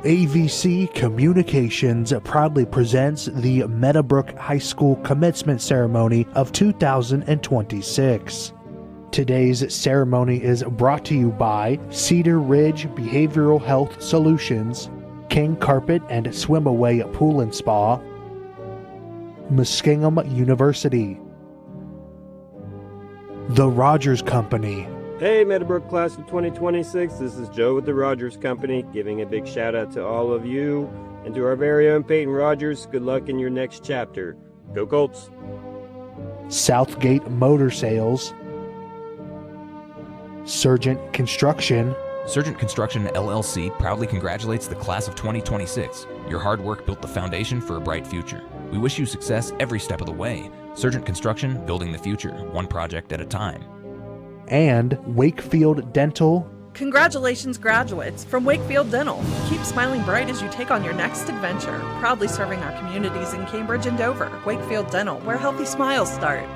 AVC Communications proudly presents the Meadowbrook High School Commencement Ceremony of 2026. Today's ceremony is brought to you by Cedar Ridge Behavioral Health Solutions, King Carpet and Swim Away Pool and Spa, Muskingum University, The Rogers Company. Hey Meadowbrook class of 2026, this is Joe with the Rogers Company, giving a big shout out to all of you and to our very own Peyton Rogers. Good luck in your next chapter. Go Colts! Southgate Motor Sales, Surgent Construction. Surgent Construction LLC proudly congratulates the class of 2026. Your hard work built the foundation for a bright future. We wish you success every step of the way. Surgent Construction, building the future, one project at a time. And Wakefield Dental. Congratulations, graduates from Wakefield Dental. Keep smiling bright as you take on your next adventure. Proudly serving our communities in Cambridge and Dover. Wakefield Dental, where healthy smiles start.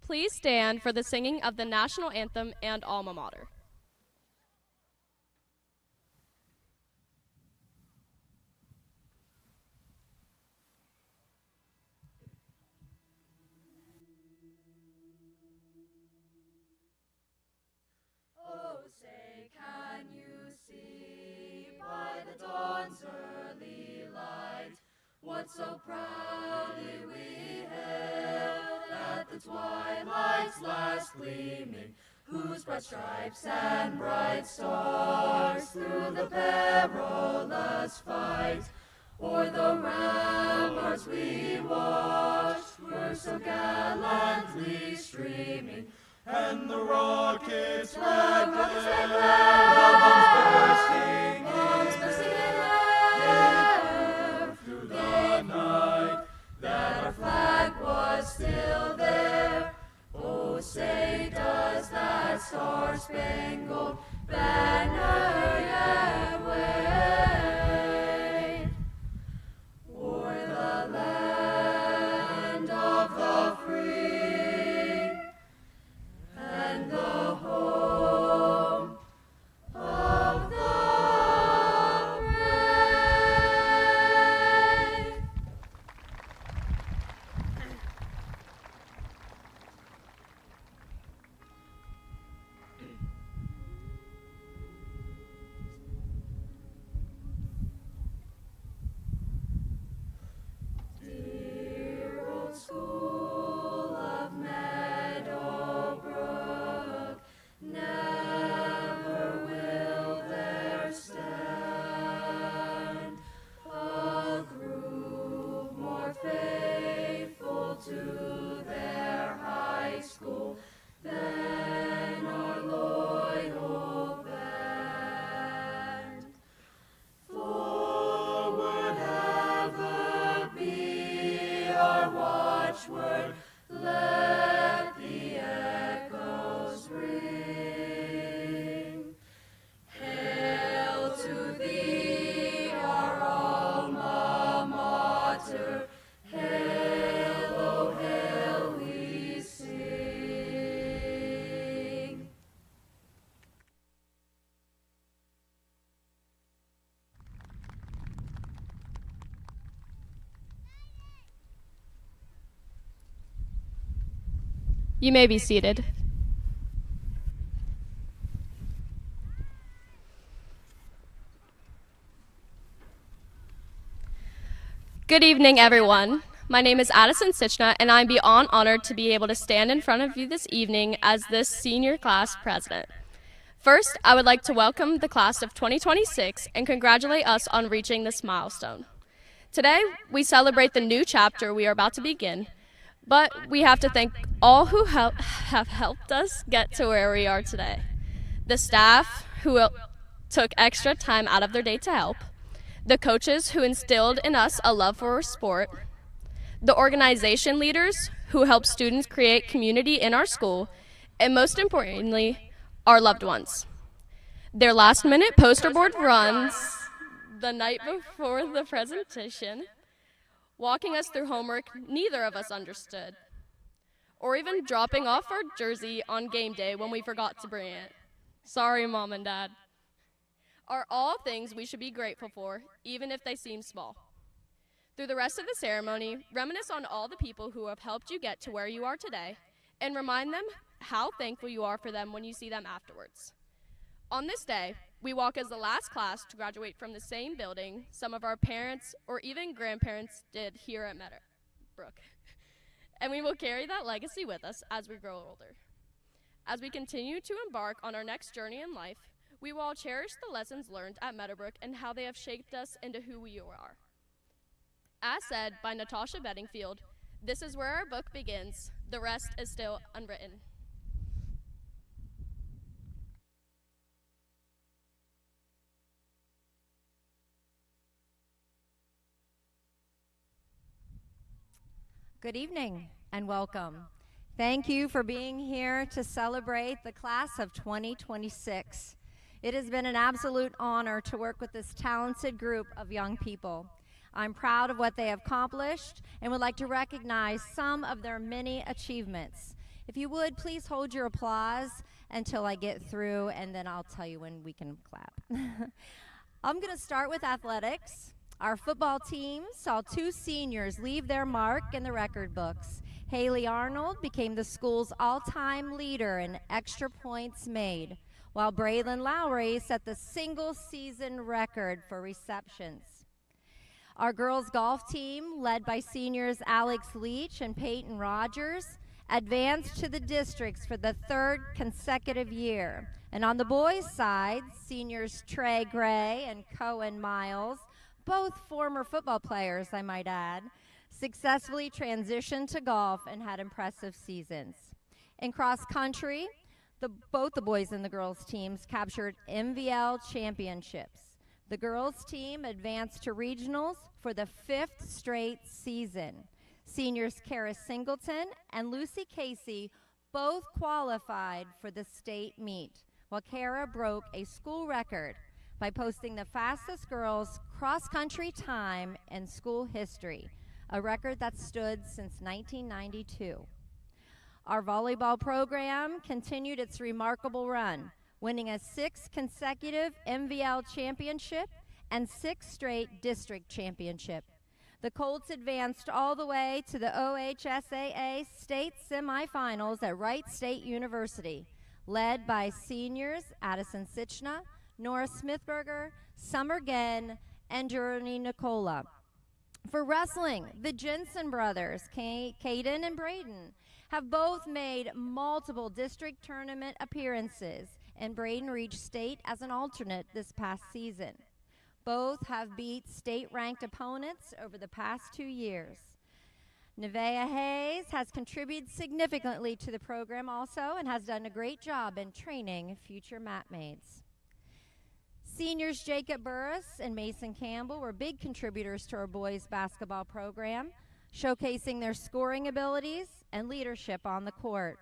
please stand for the singing of the national anthem and alma mater? Oh, say, can you see by the dawn's early light what so proudly we hailed at the twilight's last gleaming, whose bright stripes and bright stars through the perilous fight o'er the ramparts we watched were so gallantly streaming, and the rockets red glare, the bombs bursting in air through the night, that our flag was still there. Oh, say, does that star-spangled banner yet wave o'er the land of the free and the home of the brave? Dear old school of Meadowbrook, never will there stand a group more faithful to their high school than our loyal band. Forward ever be our watchword, let the echoes ring. Hail to thee, our alma mater, hail, oh hail, we sing. You may be seated. Good evening, everyone. My name is Addison Sitchna, and I'm beyond honored to be able to stand in front of you this evening as this senior class president. First, I would like to welcome the class of 2026 and congratulate us on reaching this milestone. Today, we celebrate the new chapter we are about to begin, but we have to thank all who have helped us get to where we are today. The staff who took extra time out of their day to help, the coaches who instilled in us a love for sport, the organization leaders who help students create community in our school, and most importantly, our loved ones. Their last-minute poster board runs the night before the presentation, walking us through homework neither of us understood, or even dropping off our jersey on game day when we forgot to bring it. Sorry, Mom and Dad. Are all things we should be grateful for, even if they seem small. Through the rest of the ceremony, reminisce on all the people who have helped you get to where you are today, and remind them how thankful you are for them when you see them afterwards. On this day, we walk as the last class to graduate from the same building some of our parents or even grandparents did here at Meadowbrook. And we will carry that legacy with us as we grow older. As we continue to embark on our next journey in life, we will all cherish the lessons learned at Meadowbrook and how they have shaped us into who we are. As said by Natasha Bedingfield, this is where our book begins. The rest is still unwritten. Good evening and welcome. Thank you for being here to celebrate the class of 2026. It has been an absolute honor to work with this talented group of young people. I'm proud of what they have accomplished and would like to recognize some of their many achievements. If you would, please hold your applause until I get through, and then I'll tell you when we can clap. I'm going to start with athletics. Our football team saw 2 seniors leave their mark in the record books. Haley Arnold became the school's all-time leader in extra points made, while Braylon Lowry set the single-season record for receptions. Our girls' golf team, led by seniors Alex Leach and Peyton Rogers, advanced to the districts for the 3rd consecutive year. And on the boys' side, seniors Trey Gray and Cohen Miles, both former football players, I might add, successfully transitioned to golf and had impressive seasons. In cross country, both the boys and the girls teams captured MVL championships. The girls team advanced to regionals for the 5th straight season. Seniors Kara Singleton and Lucy Casey both qualified for the state meet, while Kara broke a school record by posting the fastest girls cross-country time in school history, a record that stood since 1992. Our volleyball program continued its remarkable run, winning a 6th consecutive MVL championship and 6 straight district championship. The Colts advanced all the way to the OHSAA state semifinals at Wright State University, led by seniors Addison Sitchna, Nora Smithberger, Summer Genn, and Journey Nicola. For wrestling, the Jensen brothers, Caden and Braden, have both made multiple district tournament appearances, and Braden reached state as an alternate this past season. Both have beat state-ranked opponents over the past 2 years. Nevaeh Hayes has contributed significantly to the program also and has done a great job in training future mat mates. Seniors Jacob Burris and Mason Campbell were big contributors to our boys basketball program, showcasing their scoring abilities and leadership on the court.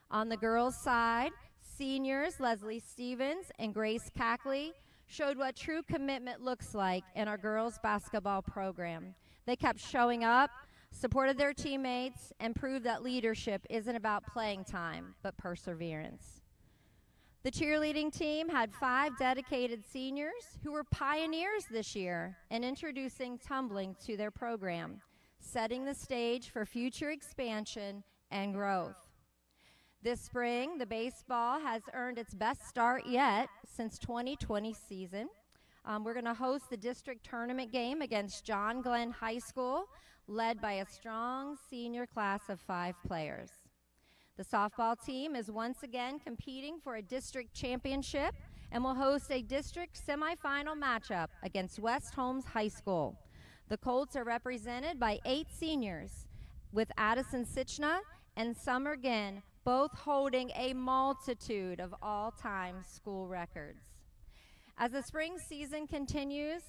On the girls' side, seniors Leslie Stevens and Grace Cackley showed what true commitment looks like in our girls' basketball program. They kept showing up, supported their teammates, and proved that leadership isn't about playing time, but perseverance. The cheerleading team had 5 dedicated seniors who were pioneers this year in introducing tumbling to their program, setting the stage for future expansion and growth. This spring, the baseball has earned its best start yet since 2020 season. We're going to host the district tournament game against John Glenn High School, led by a strong senior class of 5 players. The softball team is once again competing for a district championship and will host a district semifinal matchup against West Holmes High School. The Colts are represented by 8 seniors, with Addison Sitchna and Summer Genn both holding a multitude of all-time school records. As the spring season continues,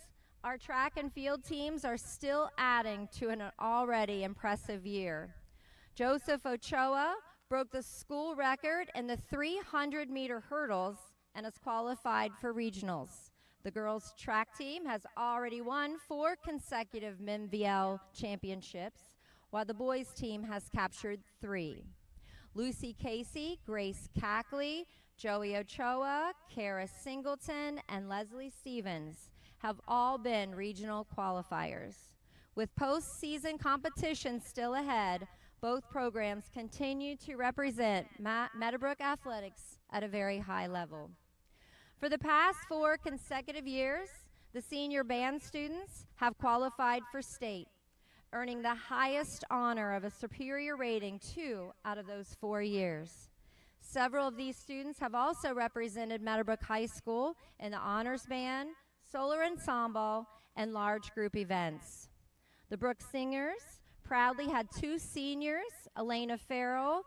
our track and field teams are still adding to an already impressive year. Joseph Ochoa broke the school record in the 300-meter hurdles and is qualified for regionals. The girls' track team has already won 4 consecutive MVL championships, while the boys' team has captured 3. Lucy Casey, Grace Cackley, Joey Ochoa, Kara Singleton, and Leslie Stevens have all been regional qualifiers. With postseason competition still ahead, both programs continue to represent Meadowbrook athletics at a very high level. For the past 4 consecutive years, the senior band students have qualified for state, earning the highest honor of a superior rating 2 out of those 4 years. Several of these students have also represented Meadowbrook High School in the honors band, solar ensemble, and large group events. The Brook Singers proudly had 2 seniors, Elena Farrell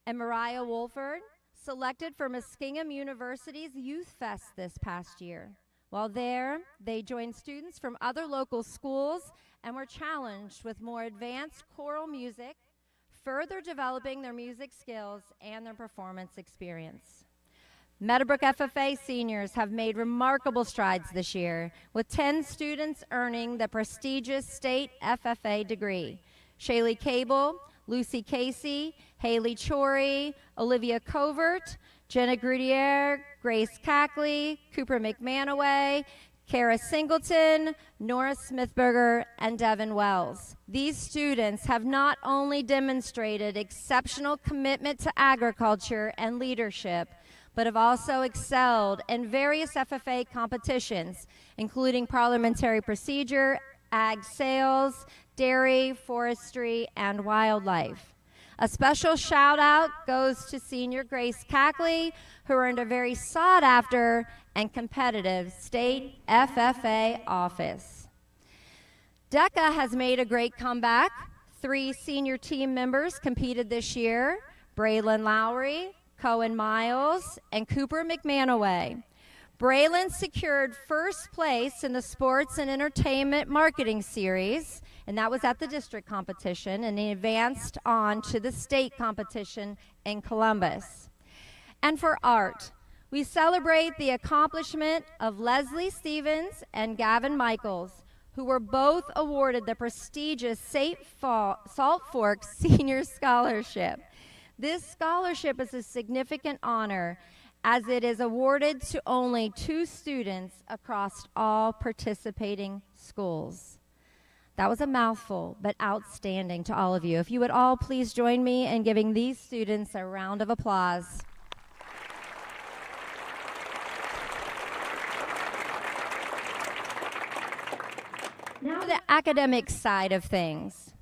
and Mariah Wolford, selected for Muskingum University's Youth Fest this past year. While there, they joined students from other local schools and were challenged with more advanced choral music, further developing their music skills and their performance experience. Meadowbrook FFA seniors have made remarkable strides this year, with 10 students earning the prestigious state FFA degree. Shaylee Cable Lucy Casey, Haley Chory, Olivia Covert, Jenna Grudier, Grace Cackley, Cooper McManaway, Kara Singleton, Nora Smithberger, and Devin Wells. These students have not only demonstrated exceptional commitment to agriculture and leadership, but have also excelled in various FFA competitions, including parliamentary procedure, ag sales, dairy, forestry, and wildlife. A special shout out goes to senior Grace Cackley, who earned a very sought after and competitive state FFA office. DECA has made a great comeback. 3 senior team members competed this year: Braylon Lowry, Cohen Miles, and Cooper McManaway. Braylon secured first place in the Sports and Entertainment Marketing Series, and that was at the district competition, and he advanced on to the state competition in Columbus. And for art, we celebrate the accomplishment of Leslie Stevens and Gavin Michaels, who were both awarded the prestigious Salt Fork Senior Scholarship. This scholarship is a significant honor, as it is awarded to only 2 students across all participating schools. That was a mouthful, but outstanding to all of you. If you would all please join me in giving these students a round of applause. Now the academic side of things.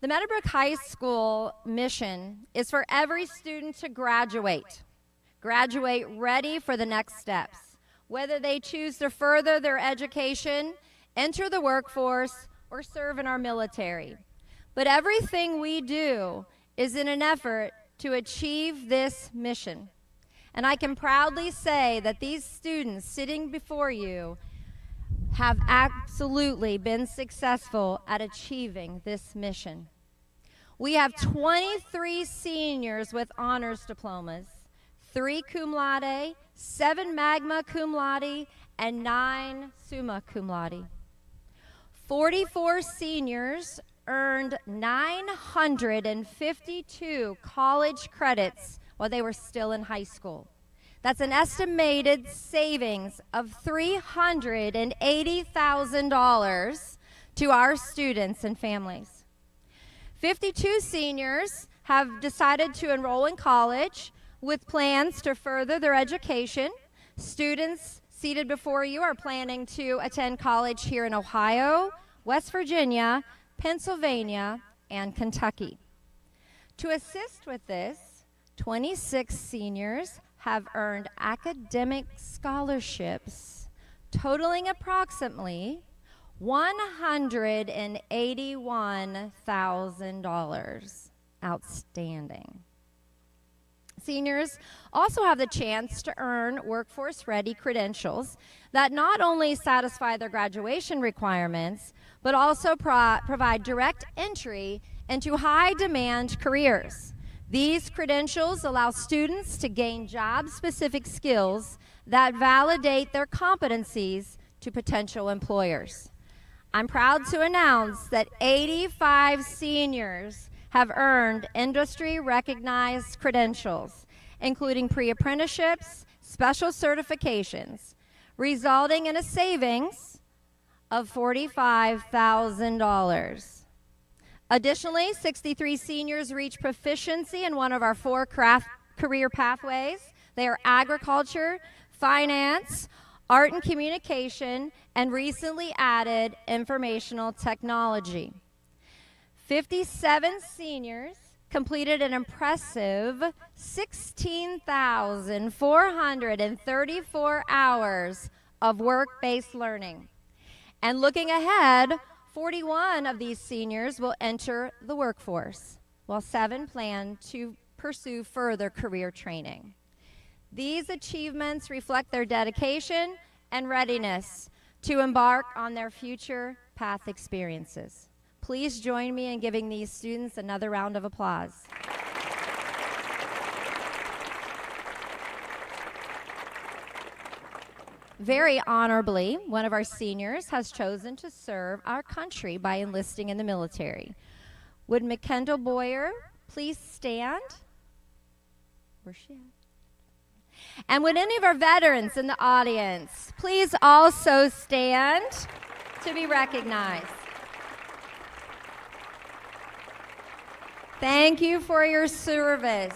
The Meadowbrook High School mission is for every student to graduate ready for the next steps, whether they choose to further their education, enter the workforce, or serve in our military. But everything we do is in an effort to achieve this mission. And I can proudly say that these students sitting before you have absolutely been successful at achieving this mission. We have 23 seniors with honors diplomas, 3 cum laude, 7 magna cum laude, and 9 summa cum laude. 44 seniors earned 952 college credits while they were still in high school. That's an estimated savings of $380,000 to our students and families. 52 seniors have decided to enroll in college with plans to further their education. Students seated before you are planning to attend college here in Ohio, West Virginia, Pennsylvania, and Kentucky. To assist with this, 26 seniors have earned academic scholarships totaling approximately $181,000. Outstanding. Seniors also have the chance to earn workforce-ready credentials that not only satisfy their graduation requirements, but also provide direct entry into high-demand careers. These credentials allow students to gain job-specific skills that validate their competencies to potential employers. I'm proud to announce that 85 seniors have earned industry-recognized credentials, including pre-apprenticeships, special certifications, resulting in a savings of $45,000. Additionally, 63 seniors reach proficiency in one of our 4 craft career pathways. They are agriculture, finance, art and communication, and recently added informational technology. 57 seniors completed an impressive 16,434 hours of work-based learning. And looking ahead, 41 of these seniors will enter the workforce, while 7 plan to pursue further career training. These achievements reflect their dedication and readiness to embark on their future path experiences. Please join me in giving these students another round of applause. Very honorably, one of our seniors has chosen to serve our country by enlisting in the military. Would McKendall Boyer please stand. Where's she at? And would any of our veterans in the audience please also stand to be recognized? Thank you for your service.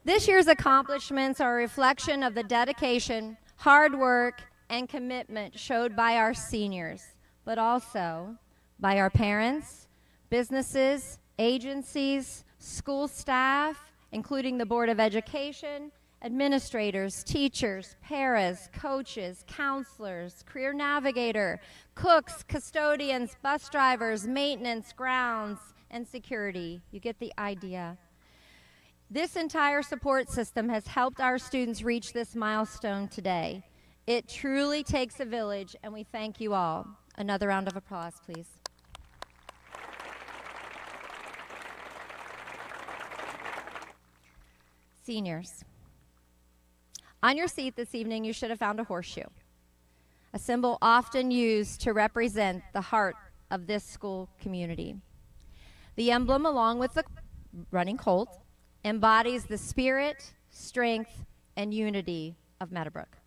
This year's accomplishments are a reflection of the dedication, hard work, and commitment showed by our seniors, but also by our parents, businesses, agencies, school staff, including the Board of Education, administrators, teachers, paras, coaches, counselors, career navigator, cooks, custodians, bus drivers, maintenance, grounds, and security. You get the idea. This entire support system has helped our students reach this milestone today. It truly takes a village, and we thank you all. Another round of applause, please. Seniors, on your seat this evening, you should have found a horseshoe, a symbol often used to represent the heart of this school community. The emblem, along with the running colt, embodies the spirit, strength, and unity of Meadowbrook.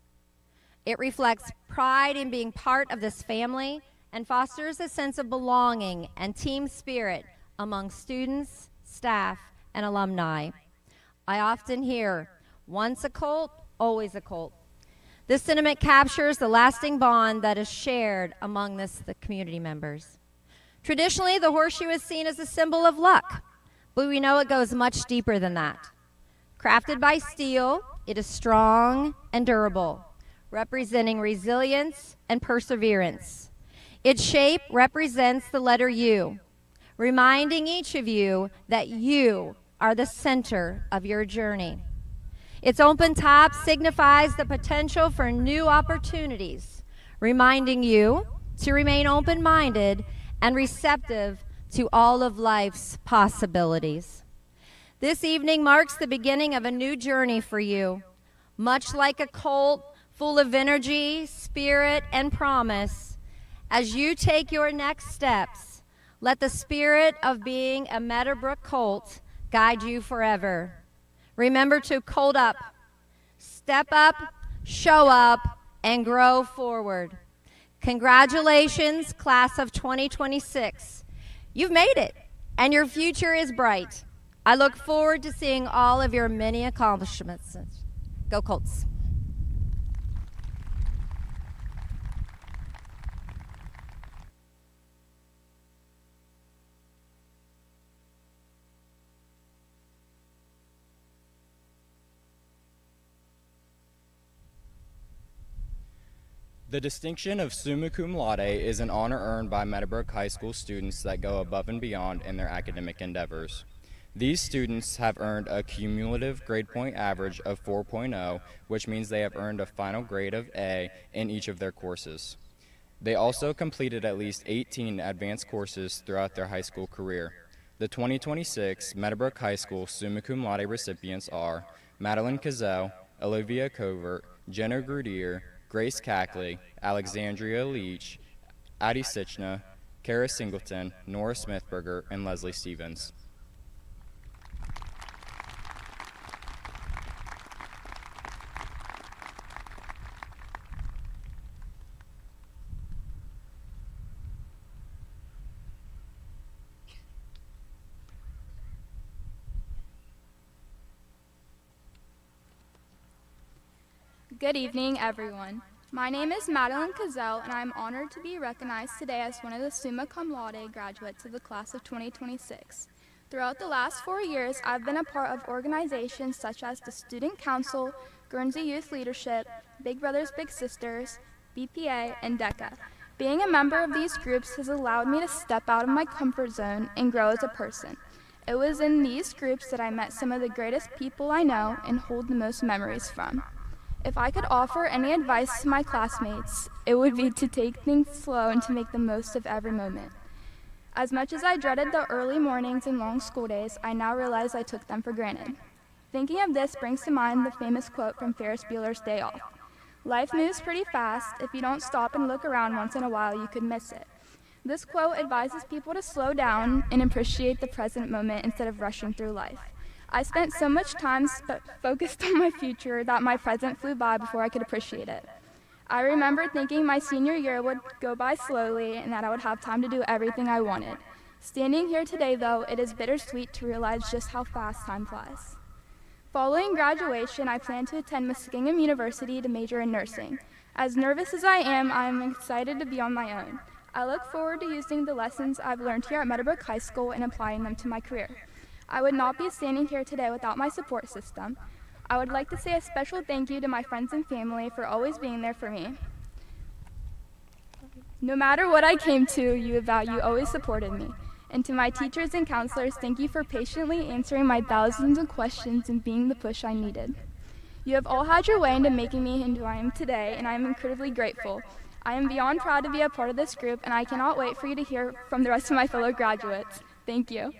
It reflects pride in being part of this family and fosters a sense of belonging and team spirit among students, staff, and alumni. I often hear, once a colt, always a colt. This sentiment captures the lasting bond that is shared among the community members. Traditionally, the horseshoe is seen as a symbol of luck, but we know it goes much deeper than that. Crafted by steel, it is strong and durable, representing resilience and perseverance. Its shape represents the letter U, reminding each of you that you are the center of your journey. Its open top signifies the potential for new opportunities, reminding you to remain open-minded and receptive to all of life's possibilities. This evening marks the beginning of a new journey for you. Much like a colt full of energy, spirit, and promise, as you take your next steps, let the spirit of being a Meadowbrook colt guide you forever. Remember to colt up, step up, show up, and grow forward. Congratulations, class of 2026. You've made it, and your future is bright. I look forward to seeing all of your many accomplishments. Go Colts. The distinction of Summa Cum Laude is an honor earned by Meadowbrook High School students that go above and beyond in their academic endeavors. These students have earned a cumulative grade point average of 4.0, which means they have earned a final grade of A in each of their courses. They also completed at least 18 advanced courses throughout their high school career. The 2026 Meadowbrook High School Summa Cum Laude recipients are Madeline Cazell, Olivia Covert, Jenna Grudier, Grace Cackley, Alexandria Leach, Addie Sitchna, Kara Singleton, Nora Smithberger, and Leslie Stevens. Good evening, everyone. My name is Madeline Cazell, and I'm honored to be recognized today as one of the Summa Cum Laude graduates of the class of 2026. Throughout the last 4 years, I've been a part of organizations such as the Student Council, Guernsey Youth Leadership, Big Brothers Big Sisters, BPA, and DECA. Being a member of these groups has allowed me to step out of my comfort zone and grow as a person. It was in these groups that I met some of the greatest people I know and hold the most memories from. If I could offer any advice to my classmates, it would be to take things slow and to make the most of every moment. As much as I dreaded the early mornings and long school days, I now realize I took them for granted. Thinking of this brings to mind the famous quote from Ferris Bueller's Day Off. Life moves pretty fast. If you don't stop and look around once in a while, you could miss it. This quote advises people to slow down and appreciate the present moment instead of rushing through life. I spent so much time focused on my future that my present flew by before I could appreciate it. I remember thinking my senior year would go by slowly and that I would have time to do everything I wanted. Standing here today, though, it is bittersweet to realize just how fast time flies. Following graduation, I plan to attend Muskingum University to major in nursing. As nervous as I am excited to be on my own. I look forward to using the lessons I've learned here at Meadowbrook High School and applying them to my career. I would not be standing here today without my support system. I would like to say a special thank you to my friends and family for always being there for me. No matter what I came to you about, you always supported me. And to my teachers and counselors, thank you for patiently answering my thousands of questions and being the push I needed. You have all had your way into making me into who I am today, and I am incredibly grateful. I am beyond proud to be a part of this group, and I cannot wait for you to hear from the rest of my fellow graduates. Thank you.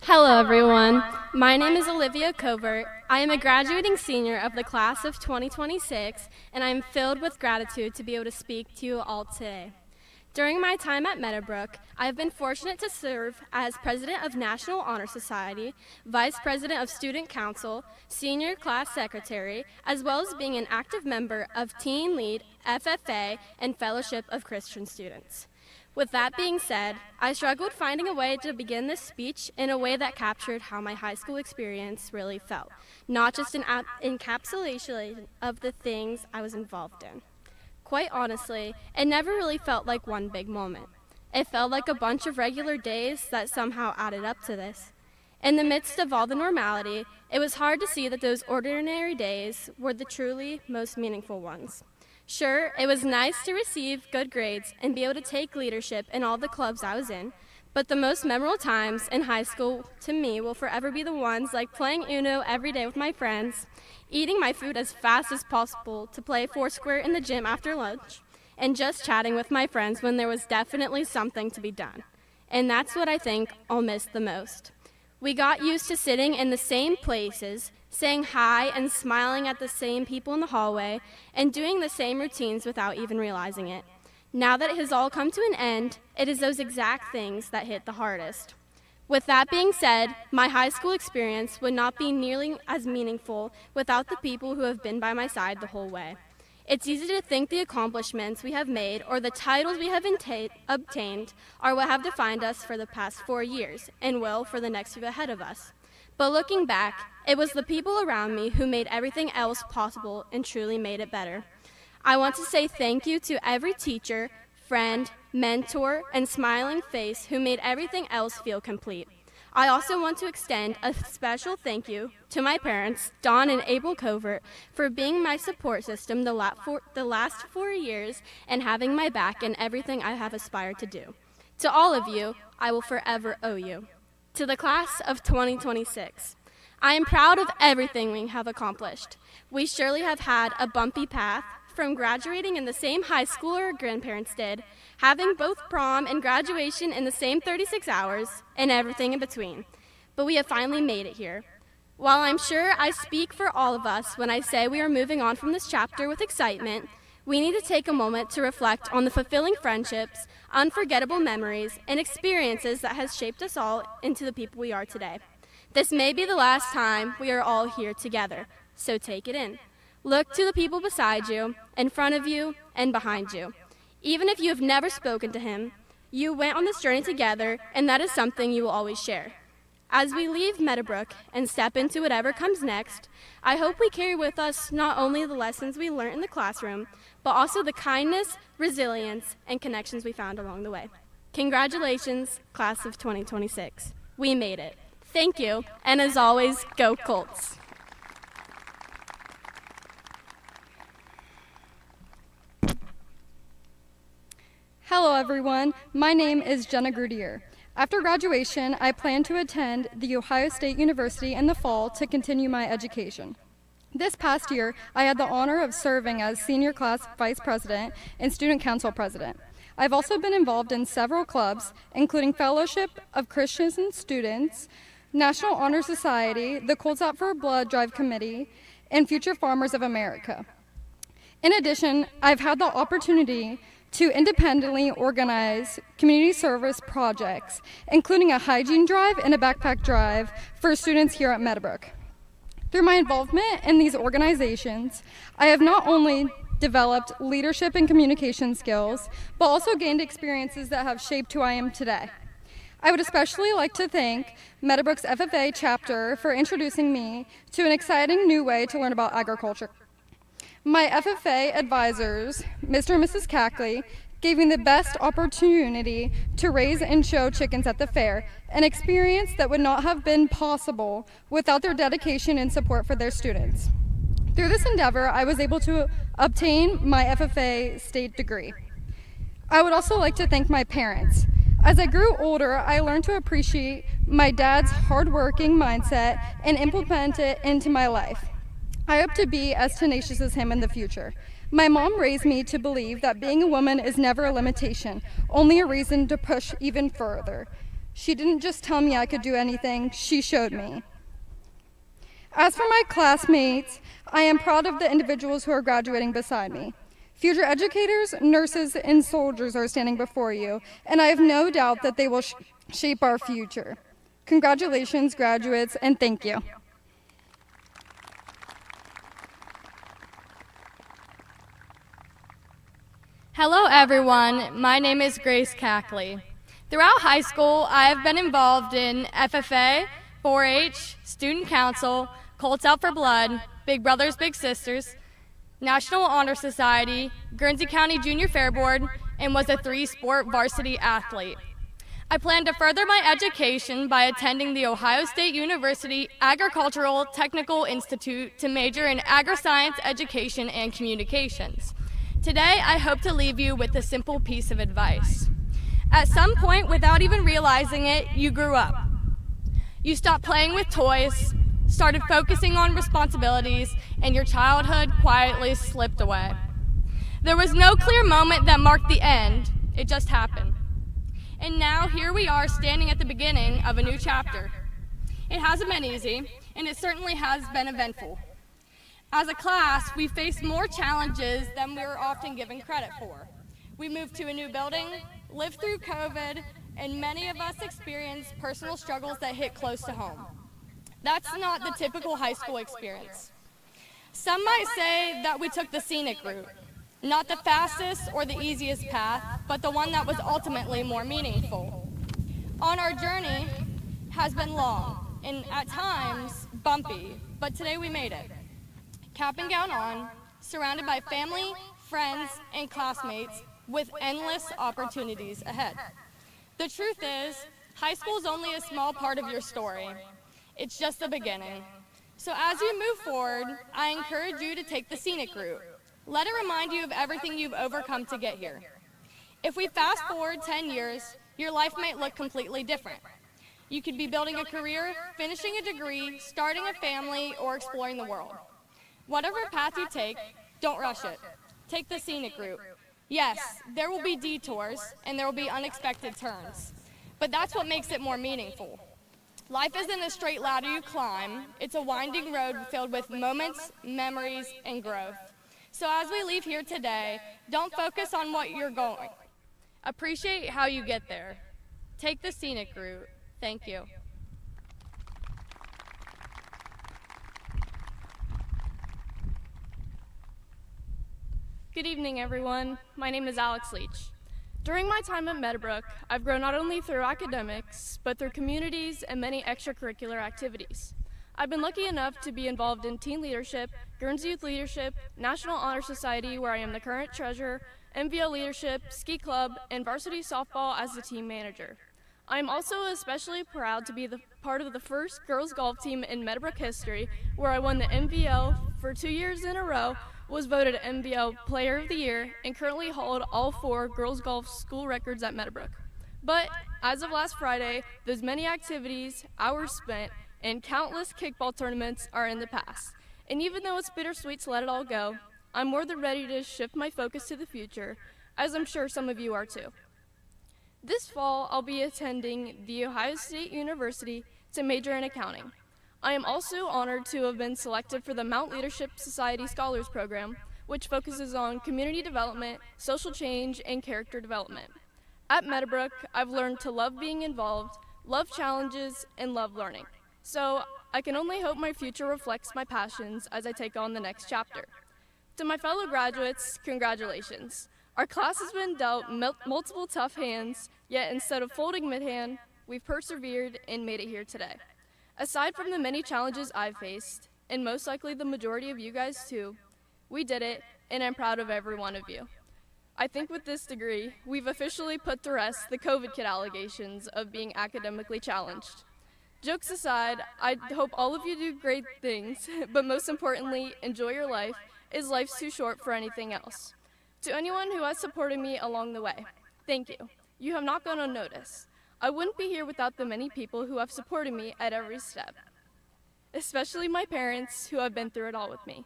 Hello everyone, my name is Olivia Covert. I am a graduating senior of the class of 2026, and I am filled with gratitude to be able to speak to you all today. During my time at Meadowbrook, I have been fortunate to serve as President of National Honor Society, Vice President of Student Council, Senior Class Secretary, as well as being an active member of Teen Lead, FFA, and Fellowship of Christian Students. With that being said, I struggled finding a way to begin this speech in a way that captured how my high school experience really felt, not just an encapsulation of the things I was involved in. Quite honestly, it never really felt like one big moment. It felt like a bunch of regular days that somehow added up to this. In the midst of all the normality, it was hard to see that those ordinary days were the truly most meaningful ones. Sure, it was nice to receive good grades and be able to take leadership in all the clubs I was in, but the most memorable times in high school to me will forever be the ones like playing Uno every day with my friends, eating my food as fast as possible to play Foursquare in the gym after lunch, and just chatting with my friends when there was definitely something to be done. And that's what I think I'll miss the most. We got used to sitting in the same places, saying hi and smiling at the same people in the hallway, and doing the same routines without even realizing it. Now that it has all come to an end, it is those exact things that hit the hardest. With that being said, my high school experience would not be nearly as meaningful without the people who have been by my side the whole way. It's easy to think the accomplishments we have made or the titles we have obtained are what have defined us for the past 4 years and will for the next few ahead of us. But looking back, it was the people around me who made everything else possible and truly made it better. I want to say thank you to every teacher, friend, mentor, and smiling face who made everything else feel complete. I also want to extend a special thank you to my parents, Dawn and April Covert, for being my support system the last 4 years and having my back in everything I have aspired to do. To all of you, I will forever owe you. To the class of 2026, I am proud of everything we have accomplished. We surely have had a bumpy path, from graduating in the same high school our grandparents did, having both prom and graduation in the same 36 hours, and everything in between. But we have finally made it here. While I'm sure I speak for all of us when I say we are moving on from this chapter with excitement, we need to take a moment to reflect on the fulfilling friendships, unforgettable memories, and experiences that has shaped us all into the people we are today. This may be the last time we are all here together, so take it in. Look to the people beside you, in front of you, and behind you. Even if you have never spoken to him, you went on this journey together, and that is something you will always share. As we leave Meadowbrook and step into whatever comes next, I hope we carry with us not only the lessons we learned in the classroom, but also the kindness, resilience, and connections we found along the way. Congratulations, class of 2026. We made it. Thank you, and as always, go Colts. Hello everyone, my name is Jenna Grudier. After graduation, I plan to attend The Ohio State University in the fall to continue my education. This past year, I had the honor of serving as senior class vice president and student council president. I've also been involved in several clubs, including Fellowship of Christian Students, National Honor Society, the Colts Out for Blood Drive Committee, and future farmers of America. In addition, I've had the opportunity to independently organize community service projects, including a hygiene drive and a backpack drive for students here at Meadowbrook. Through my involvement in these organizations, I have not only developed leadership and communication skills, but also gained experiences that have shaped who I am today. I would especially like to thank Meadowbrook's FFA chapter for introducing me to an exciting new way to learn about agriculture. My FFA advisors, Mr. and Mrs. Cackley, gave me the best opportunity to raise and show chickens at the fair, an experience that would not have been possible without their dedication and support for their students. Through this endeavor, I was able to obtain my FFA state degree. I would also like to thank my parents. As I grew older, I learned to appreciate my dad's hardworking mindset and implement it into my life. I hope to be as tenacious as him in the future. My mom raised me to believe that being a woman is never a limitation, only a reason to push even further. She didn't just tell me I could do anything, she showed me. As for my classmates, I am proud of the individuals who are graduating beside me. Future educators, nurses, and soldiers are standing before you, and I have no doubt that they will shape our future. Congratulations, graduates, and thank you. Hello everyone, my name is Grace Cackley. Throughout high school, I have been involved in FFA, 4-H, Student Council, Colts Out for Blood, Big Brothers Big Sisters, National Honor Society, Guernsey County Junior Fair Board, and was a 3-sport varsity athlete. I plan to further my education by attending the Ohio State University Agricultural Technical Institute to major in agri-science education and communications. Today, I hope to leave you with a simple piece of advice. At some point, without even realizing it, you grew up. You stopped playing with toys, started focusing on responsibilities, and your childhood quietly slipped away. There was no clear moment that marked the end, it just happened. And now here we are standing at the beginning of a new chapter. It hasn't been easy, and it certainly has been eventful. As a class, we faced more challenges than we were often given credit for. We moved to a new building, lived through COVID, and many of us experienced personal struggles that hit close to home. That's not the typical high school experience. Some might say that we took the scenic route, not the fastest or the easiest path, but the one that was ultimately more meaningful. On our journey has been long and at times bumpy, but today we made it. Cap and gown on, surrounded by family, friends, and classmates with endless opportunities ahead. The truth is, high school is only a small part of your story. It's just the beginning. So as you move forward, I encourage you to take the scenic route. Let it remind you of everything you've overcome to get here. If we fast forward 10 years, your life might look completely different. You could be building a career, finishing a degree, starting a family, or exploring the world. Whatever path you take, don't rush it. Take the scenic route. Yes, there will be detours and there will be unexpected turns, but that's what makes it more meaningful. Life isn't a straight ladder you climb, it's a winding road filled with moments, memories, and growth. So as we leave here today, don't focus on what you're going. Appreciate how you get there. Take the scenic route. Thank you. Good evening, everyone. My name is Alex Leach. During my time at Meadowbrook, I've grown not only through academics, but through communities and many extracurricular activities. I've been lucky enough to be involved in teen leadership, Guernsey Youth Leadership, National Honor Society, where I am the current treasurer, MVL leadership, ski club, and varsity softball as the team manager. I am also especially proud to be the part of the first girls golf team in Meadowbrook history, where I won the MVL for 2 years in a row, was voted MVL Player of the Year, and currently hold all 4 girls golf school records at Meadowbrook. But as of last Friday, those many activities, hours spent, and countless kickball tournaments are in the past. And even though it's bittersweet to let it all go, I'm more than ready to shift my focus to the future, as I'm sure some of you are too. This fall, I'll be attending The Ohio State University to major in accounting. I am also honored to have been selected for the Mount Leadership Society Scholars Program, which focuses on community development, social change, and character development. At Meadowbrook, I've learned to love being involved, love challenges, and love learning. So I can only hope my future reflects my passions as I take on the next chapter. To my fellow graduates, congratulations. Our class has been dealt multiple tough hands, yet instead of folding mid-hand, we've persevered and made it here today. Aside from the many challenges I've faced, and most likely the majority of you guys too, we did it, and I'm proud of every one of you. I think with this degree, we've officially put to rest the COVID kid allegations of being academically challenged. Jokes aside, I hope all of you do great things, but most importantly, enjoy your life, as life's too short for anything else. To anyone who has supported me along the way, thank you. You have not gone unnoticed. I wouldn't be here without the many people who have supported me at every step, especially my parents who have been through it all with me.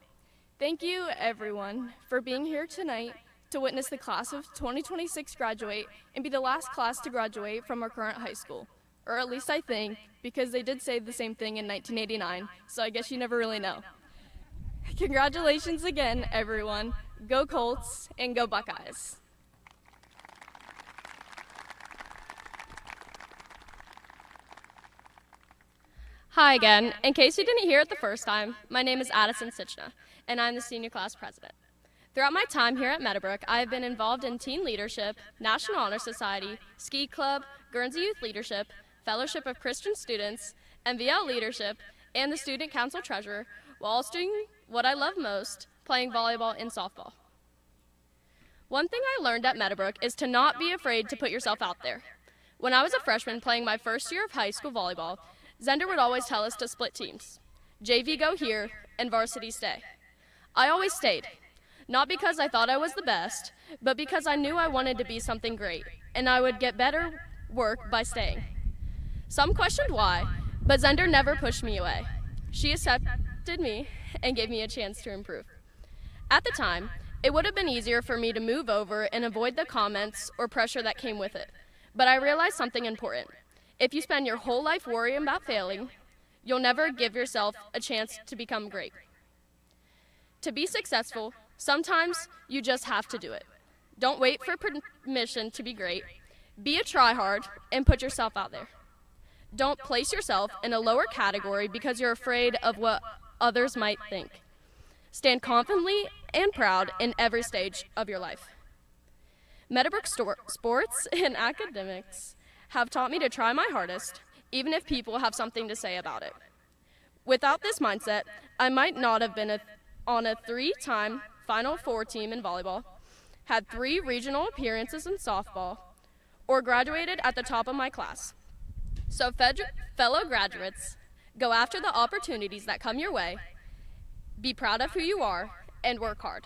Thank you, everyone, for being here tonight to witness the class of 2026 graduate and be the last class to graduate from our current high school. Or at least I think, because they did say the same thing in 1989, so I guess you never really know. Congratulations again, everyone. Go Colts and go Buckeyes. Hi again. In case you didn't hear it the first time, my name is Addison Sitchna, and I'm the senior class president. Throughout my time here at Meadowbrook, I have been involved in teen leadership, National Honor Society, Ski Club, Guernsey Youth Leadership, Fellowship of Christian Students, MVL Leadership, and the Student Council Treasurer, while also doing what I love most, playing volleyball and softball. One thing I learned at Meadowbrook is to not be afraid to put yourself out there. When I was a freshman playing my first year of high school volleyball, Zender would always tell us to split teams. JV go here, and varsity stay. I always stayed. Not because I thought I was the best, but because I knew I wanted to be something great, and I would get better work by staying. Some questioned why, but Zender never pushed me away. She accepted me and gave me a chance to improve. At the time, it would have been easier for me to move over and avoid the comments or pressure that came with it, but I realized something important. If you spend your whole life worrying about failing, you'll never give yourself a chance to become great. To be successful, sometimes you just have to do it. Don't wait for permission to be great. Be a tryhard and put yourself out there. Don't place yourself in a lower category because you're afraid of what others might think. Stand confidently and proud in every stage of your life. Meadowbrook sports and academics have taught me to try my hardest, even if people have something to say about it. Without this mindset, I might not have been on a 3-time Final Four team in volleyball, had 3 regional appearances in softball, or graduated at the top of my class. So fellow graduates, go after the opportunities that come your way, be proud of who you are, and work hard.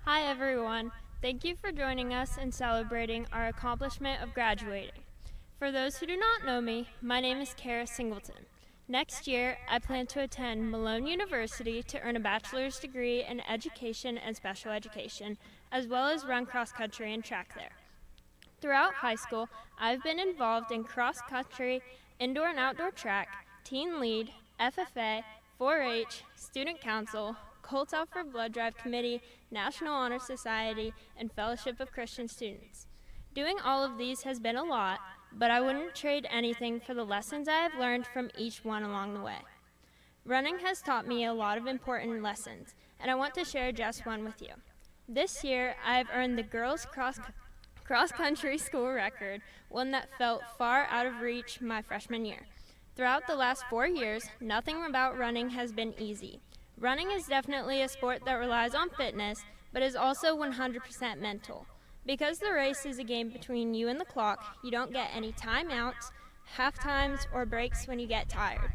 Hi everyone, thank you for joining us in celebrating our accomplishment of graduating. For those who do not know me, my name is Kara Singleton. Next year, I plan to attend Malone University to earn a bachelor's degree in education and special education, as well as run cross-country and track there. Throughout high school, I've been involved in cross-country, indoor and outdoor track, teen lead, FFA, 4-H, student council, Colts Out for Blood Drive Committee, National Honor Society, and Fellowship of Christian Students. Doing all of these has been a lot, but I wouldn't trade anything for the lessons I have learned from each one along the way. Running has taught me a lot of important lessons, and I want to share just one with you. This year, I have earned the girls' cross-country school record, one that felt far out of reach my freshman year. Throughout the last 4 years, nothing about running has been easy. Running is definitely a sport that relies on fitness, but is also 100% mental. Because the race is a game between you and the clock, you don't get any timeouts, half times, or breaks when you get tired.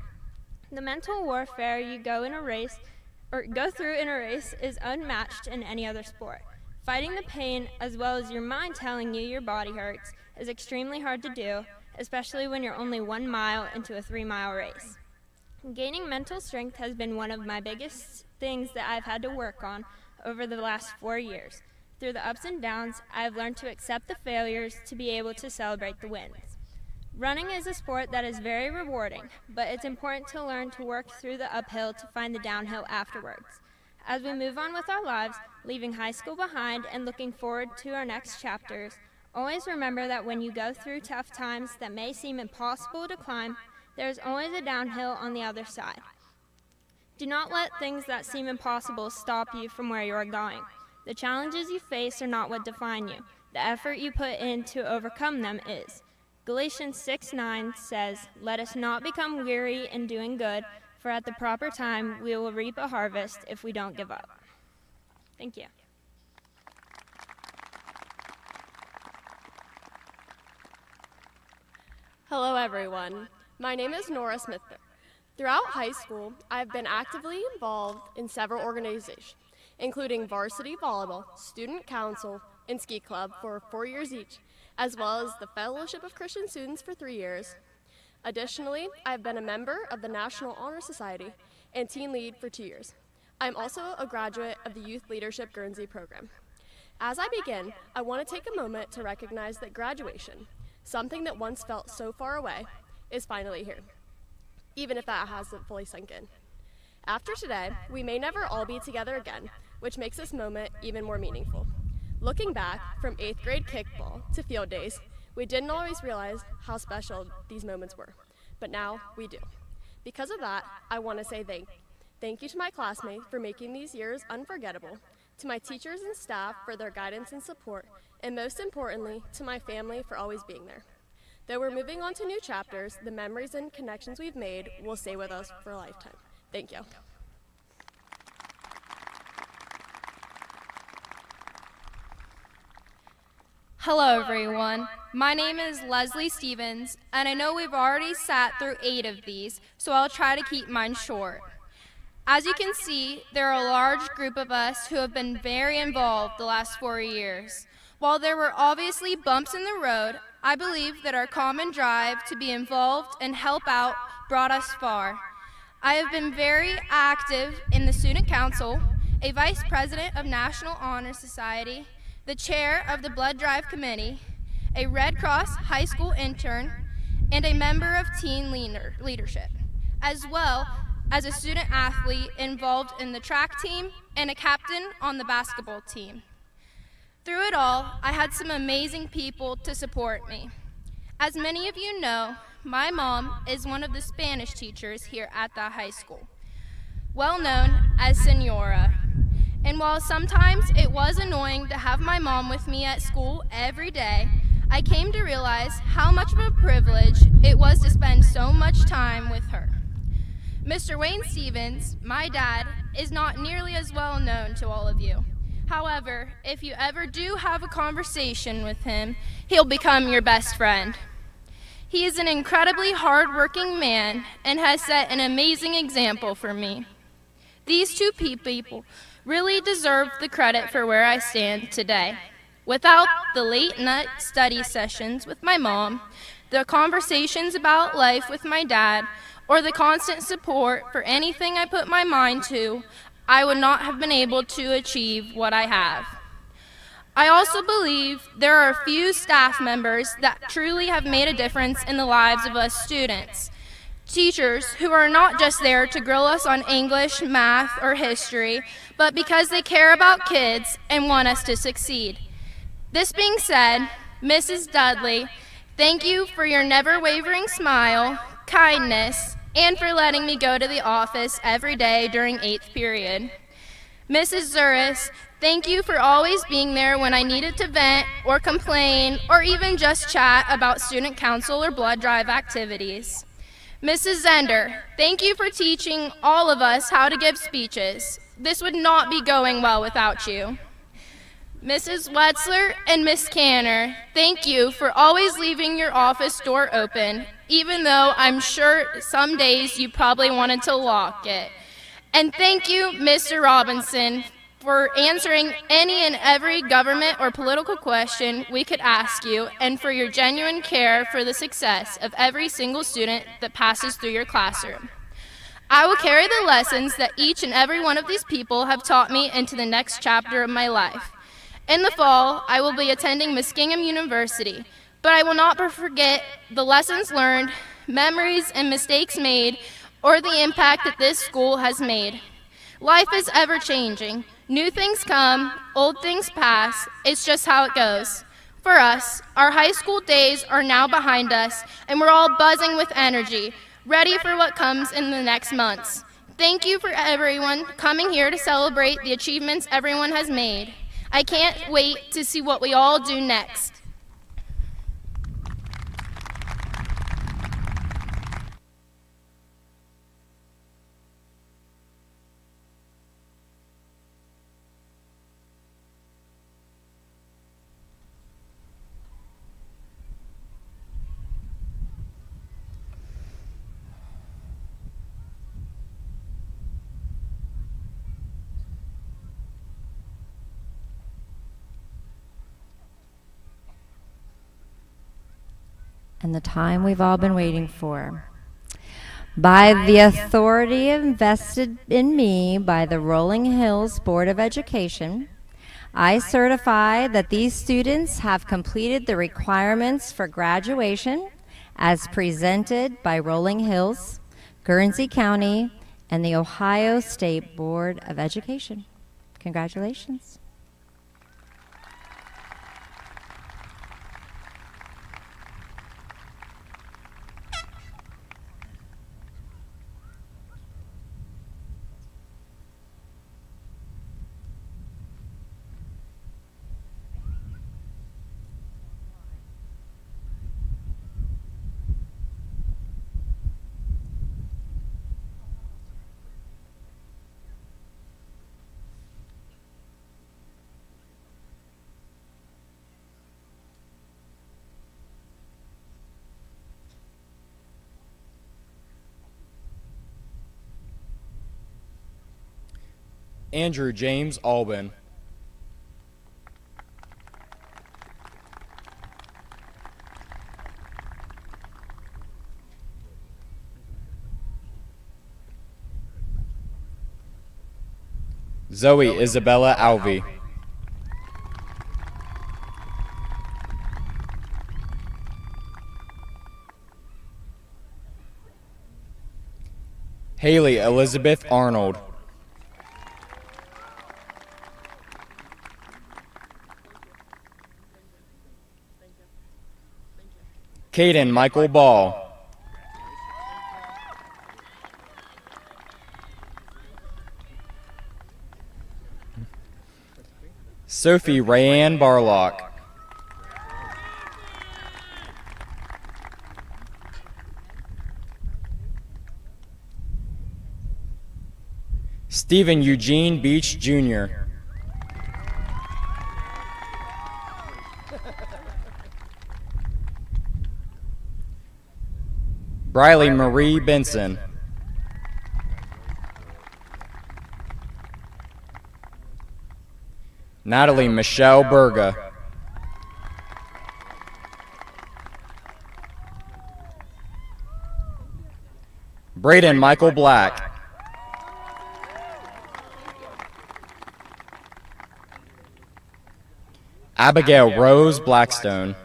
The mental warfare you go through in a race is unmatched in any other sport. Fighting the pain, as well as your mind telling you your body hurts, is extremely hard to do, especially when you're only 1 mile into a 3-mile race. Gaining mental strength has been one of my biggest things that I've had to work on over the last 4 years. Through the ups and downs, I have learned to accept the failures to be able to celebrate the wins. Running is a sport that is very rewarding, but it's important to learn to work through the uphill to find the downhill afterwards. As we move on with our lives, leaving high school behind and looking forward to our next chapters, always remember that when you go through tough times that may seem impossible to climb, there is always a downhill on the other side. Do not let things that seem impossible stop you from where you are going. The challenges you face are not what define you. The effort you put in to overcome them is. Galatians 6:9 says, "Let us not become weary in doing good, for at the proper time we will reap a harvest if we don't give up." Thank you. Hello everyone, my name is Nora Smith. Throughout high school, I've been actively involved in several organizations, including varsity volleyball, student council, and ski club for 4 years each, as well as the Fellowship of Christian Students for 3 years. Additionally, I've been a member of the National Honor Society and team lead for 2 years. I'm also a graduate of the Youth Leadership Guernsey program. As I begin, I want to take a moment to recognize that graduation, something that once felt so far away, is finally here, even if that hasn't fully sunk in. After today, we may never all be together again, which makes this moment even more meaningful. Looking back from 8th grade kickball to field days, we didn't always realize how special these moments were, but now we do. Because of that, I want to say thank you to my classmates for making these years unforgettable, to my teachers and staff for their guidance and support, and most importantly, to my family for always being there. Though we're moving on to new chapters, the memories and connections we've made will stay with us for a lifetime. Thank you. Hello everyone, my name is Leslie Stevens, and I know we've already sat through 8 of these, so I'll try to keep mine short. As you can see, there are a large group of us who have been very involved the last 4 years. While there were obviously bumps in the road, I believe that our common drive to be involved and help out brought us far. I have been very active in the Student Council, a Vice President of National Honor Society, the Chair of the Blood Drive Committee, a Red Cross high school intern, and a member of teen leadership, as well as a student athlete involved in the track team and a captain on the basketball team. Through it all, I had some amazing people to support me. As many of you know, my mom is one of the Spanish teachers here at the high school, well known as Senora. And while sometimes it was annoying to have my mom with me at school every day, I came to realize how much of a privilege it was to spend so much time with her. Mr. Wayne Stevens, my dad, is not nearly as well known to all of you. However, if you ever do have a conversation with him, he'll become your best friend. He is an incredibly hard-working man and has set an amazing example for me. These two people really deserve the credit for where I stand today. Without the late-night study sessions with my mom, the conversations about life with my dad, or the constant support for anything I put my mind to, I would not have been able to achieve what I have. I also believe there are a few staff members that truly have made a difference in the lives of us students. Teachers who are not just there to grill us on English, math, or history, but because they care about kids and want us to succeed. This being said, Mrs. Dudley, thank you for your never-wavering smile, kindness, and for letting me go to the office every day during 8th period. Mrs. Zuris, thank you for always being there when I needed to vent or complain or even just chat about student council or blood drive activities. Mrs. Zender, thank you for teaching all of us how to give speeches. This would not be going well without you. Mrs. Wetzler and Miss Canner, thank you for always leaving your office door open, even though I'm sure some days you probably wanted to lock it. And thank you, Mr. Robinson, for answering any and every government or political question we could ask you, and for your genuine care for the success of every single student that passes through your classroom. I will carry the lessons that each and every one of these people have taught me into the next chapter of my life. In the fall, I will be attending Muskingum University, but I will not forget the lessons learned, memories and mistakes made, or the impact that this school has made. Life is ever-changing. New things come, old things pass. It's just how it goes. For us, our high school days are now behind us, and we're all buzzing with energy, ready for what comes in the next months. Thank you for everyone coming here to celebrate the achievements everyone has made. I can't wait to see what we all do next. And the time we've all been waiting for. By the authority invested in me by the Rolling Hills Board of Education, I certify that these students have completed the requirements for graduation as presented by Rolling Hills, Guernsey County, and the Ohio State Board of Education. Congratulations. Andrew James Albin. Zoe Isabella Alvey. Haley Elizabeth Arnold. Caden Michael Ball. Sophie Rayanne Barlock. Stephen Eugene Beach, Jr. Briley Marie Benson. Natalie Michelle Berga. Braden Michael Black. Abigail Rose Blackstone.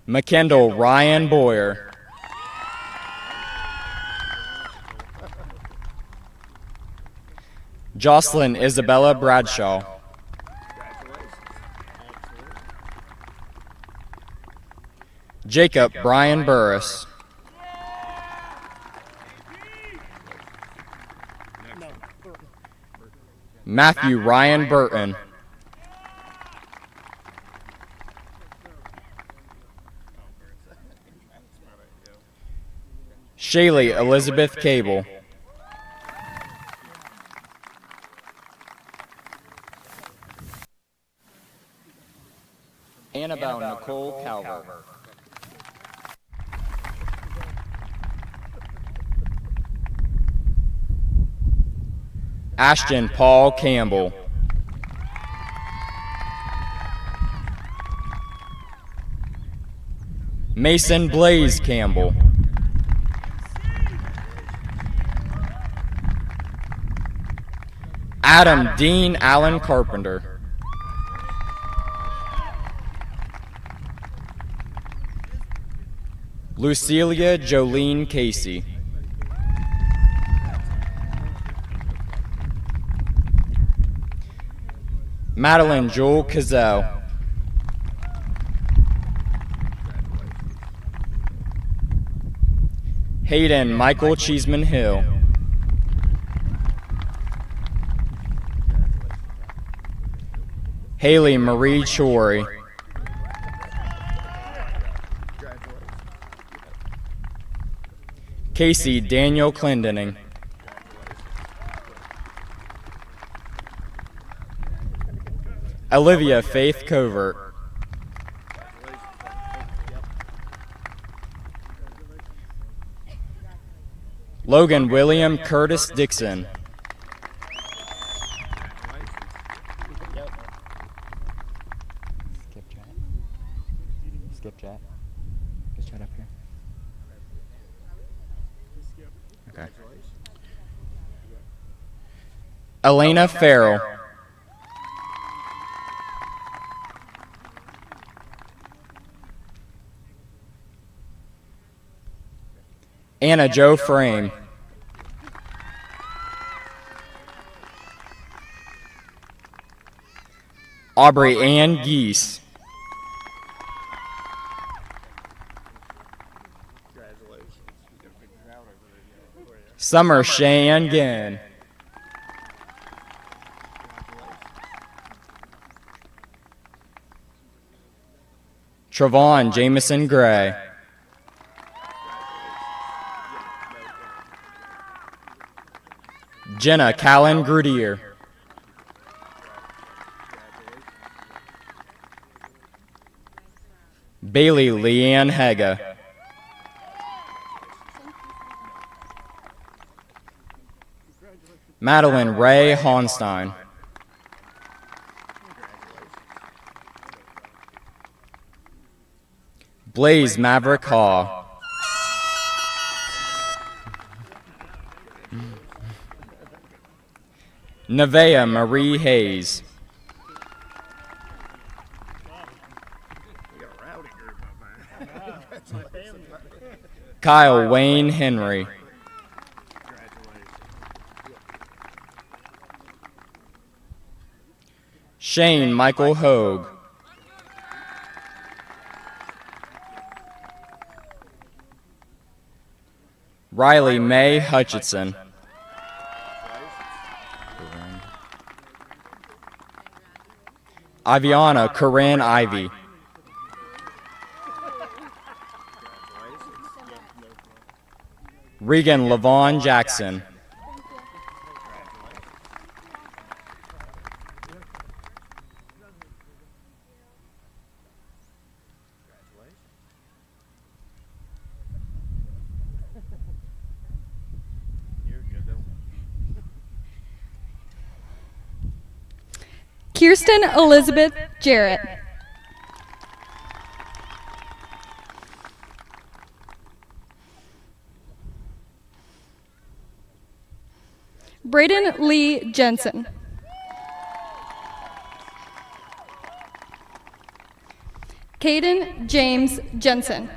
McKendall Ryan Boyer. Jocelyn Isabella Bradshaw. Jacob Brian Burris. Matthew Ryan Burton. Shaylee Elizabeth Cable. Annabelle Nicole Calvert. Ashton Paul Campbell. Mason Blaze Campbell. Adam Dean Allen Carpenter. Lucilia Jolene Casey. Madeline Joel Cazell. Hayden Michael Cheeseman Hill. Haley Marie Chory. Casey Daniel Clendening. Olivia Faith Covert. Logan William Curtis Dixon. Skip chat. Is chat up here? Okay. Elena Farrell. Anna Jo Frame. Aubrey Ann Geese. Summer Cheyenne Ginn. Travon Jameson Gray. Jenna Callan Grudier. Bailey Leanne Haga. Madeline Ray Honstein. Blaze Maverick Haw. Nevaeh Marie Hayes. Kyle Wayne Henry. Shane Michael Hogue. Riley Mae Hutchinson. Aviana Corinne Ivy. Regan Lavon Jackson. Kirsten Elizabeth Jarrett. Braden Lee Jensen. Caden James Jensen.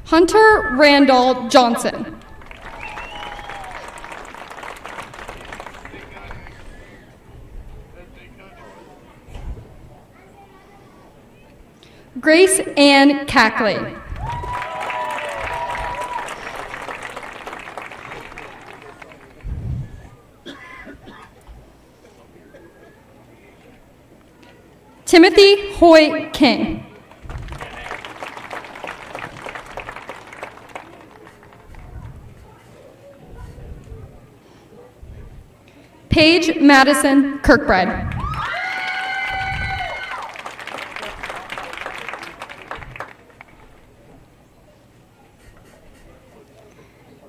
Hunter Randall Johnson. Grace Ann Cackley. Timothy Hoyt King. Paige Madison Kirkbride.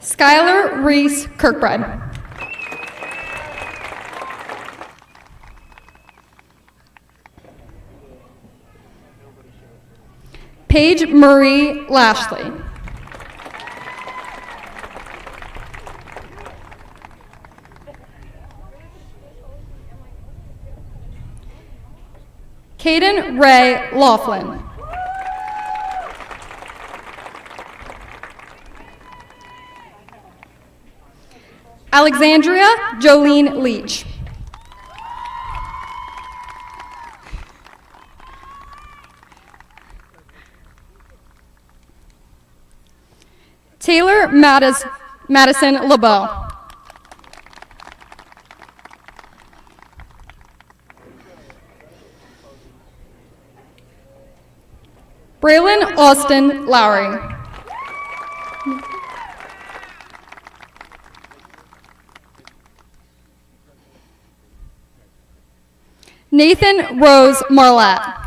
Skylar Reese Kirkbride. Paige Marie Lashley. Caden Ray Laughlin. Alexandria Jolene Leach. Taylor Madison LeBeau. Braylon Austin Lowry. Nathan Rose Marlatt.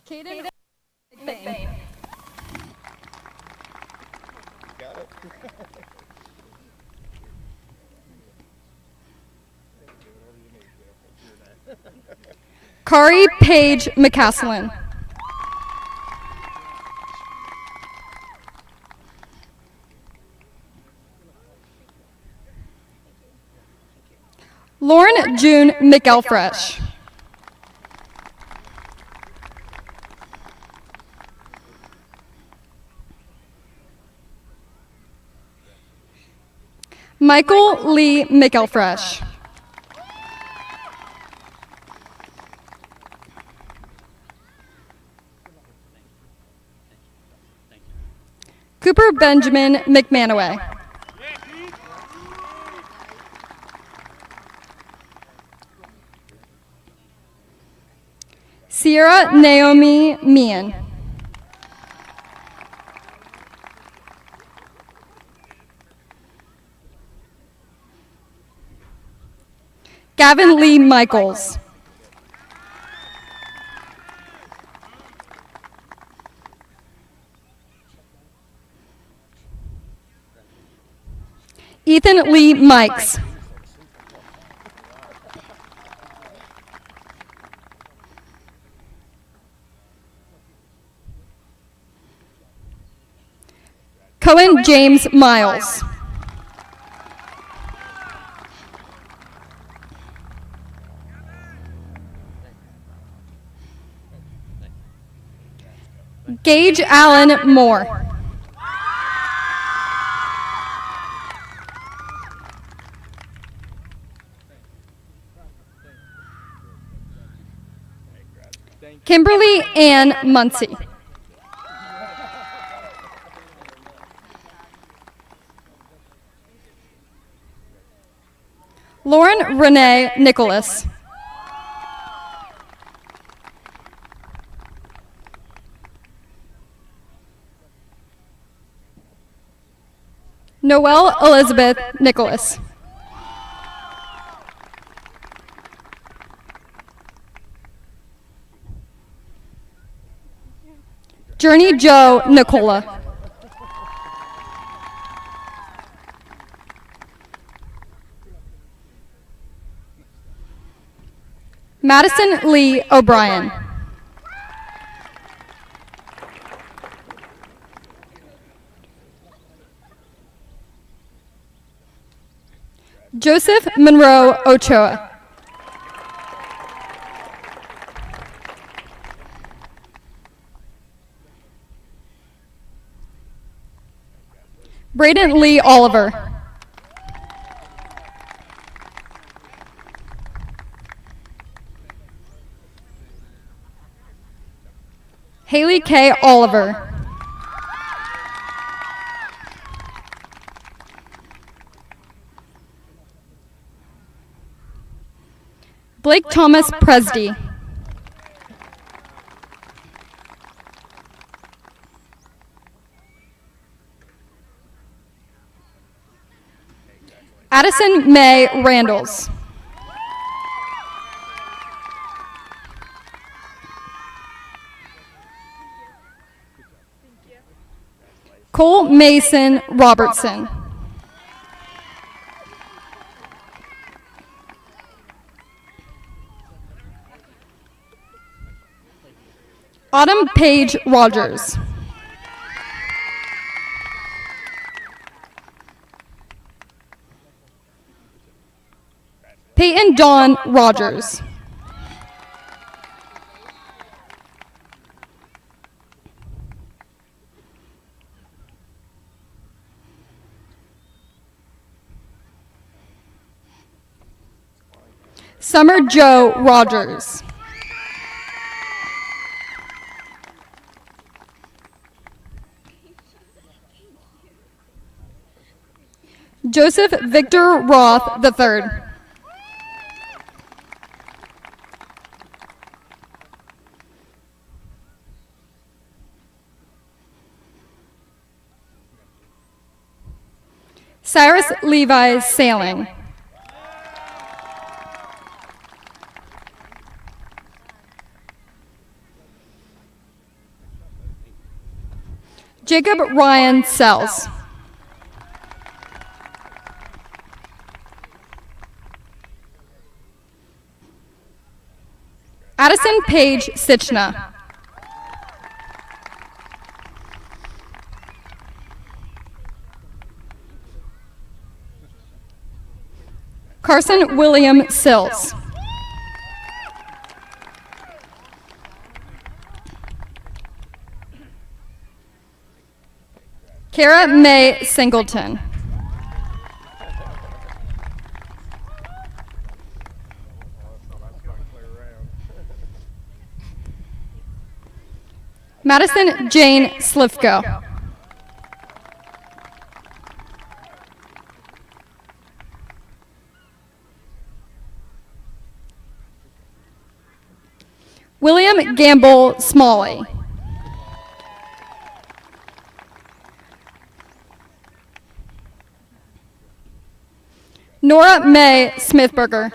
Caden McBain. Kari Paige McCaslin. Lauren June McElfresh. Michael Lee McElfresh. Cooper Benjamin McManaway. Sierra Naomi Meehan. Gavin Lee Michaels. Ethan Lee Mikes. Cohen James Miles. Gage Allen Moore. Kimberly Ann Muncie. Lauren Renee Nicholas. Noelle Elizabeth Nicholas. Journey Joe Nicola. Madison Lee O'Brien. Joseph Monroe Ochoa. Braden Lee Oliver. Haley K. Oliver. Blake Thomas Presdy. Addison May Randalls. Cole Mason Robertson. Autumn Page Rogers. Peyton Dawn Rogers. Summer Joe Rogers. Joseph Victor Roth III. Cyrus Levi Sailing. Jacob Ryan Sells. Addison Page Sichna. Carson William Sills. Kara May Singleton. Madison Jane Slifko. William Gamble Smalley. Nora May Smithberger.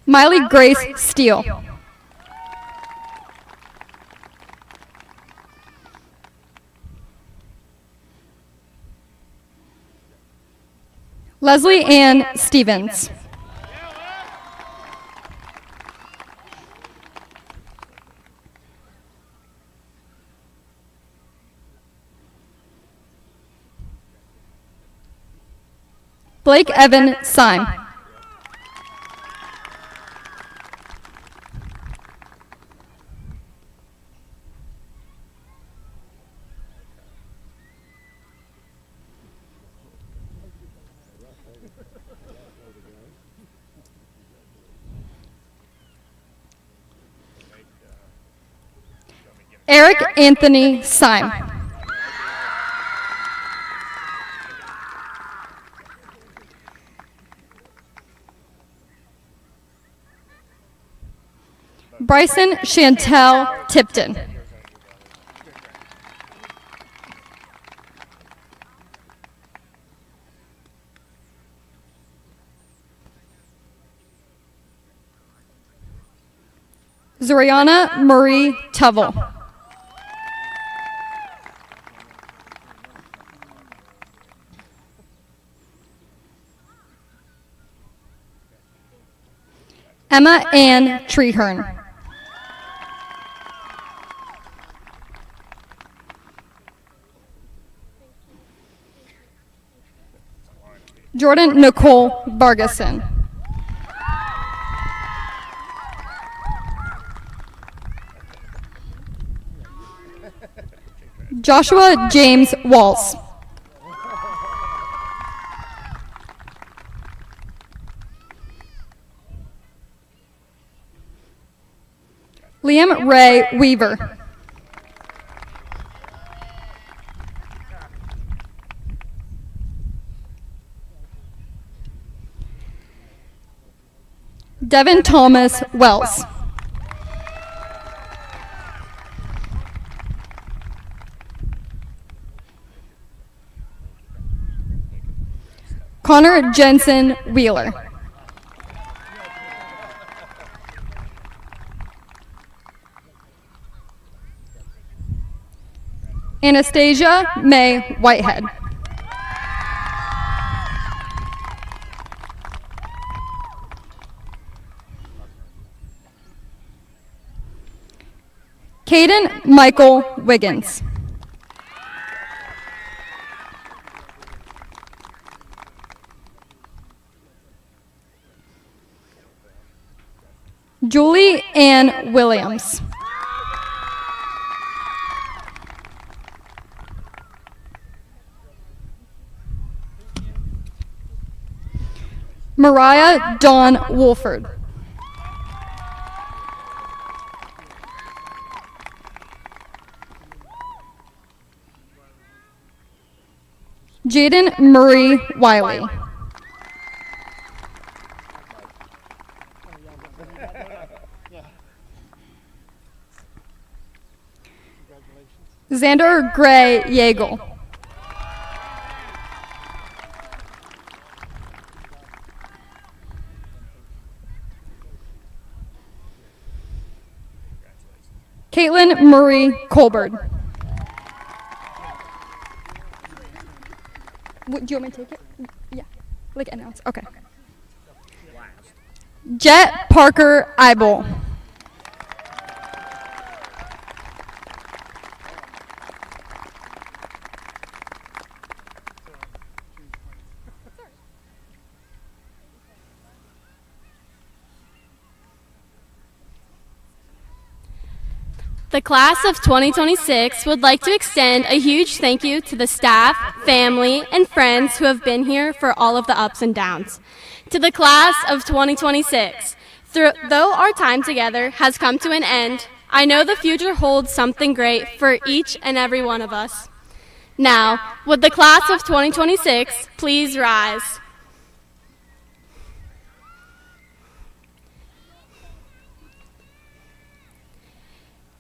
Miley Grace Steele. Leslie Ann Stevens. Blake Evan Syme. Eric Anthony Syme. Bryson Chantel Tipton. Zoriana Marie Tuvel. Emma Ann Treherne. Jordan Nicole Bargeson. Joshua James Walls. Liam Ray Weaver. Devin Thomas Wells. Connor Jensen Wheeler. Anastasia May Whitehead. Caden Michael Wiggins. Julie Ann Williams. Mariah Dawn Wolford. Jaden Murray Wiley. Xander Gray Yeagle. Caitlin Murray Colbert. Do you want me to take it? Yeah, like announce. Okay. Jet Parker Eibel. The class of 2026 would like to extend a huge thank you to the staff, family, and friends who have been here for all of the ups and downs. To the class of 2026, though our time together has come to an end, I know the future holds something great for each and every one of us. Now, would the class of 2026 please rise?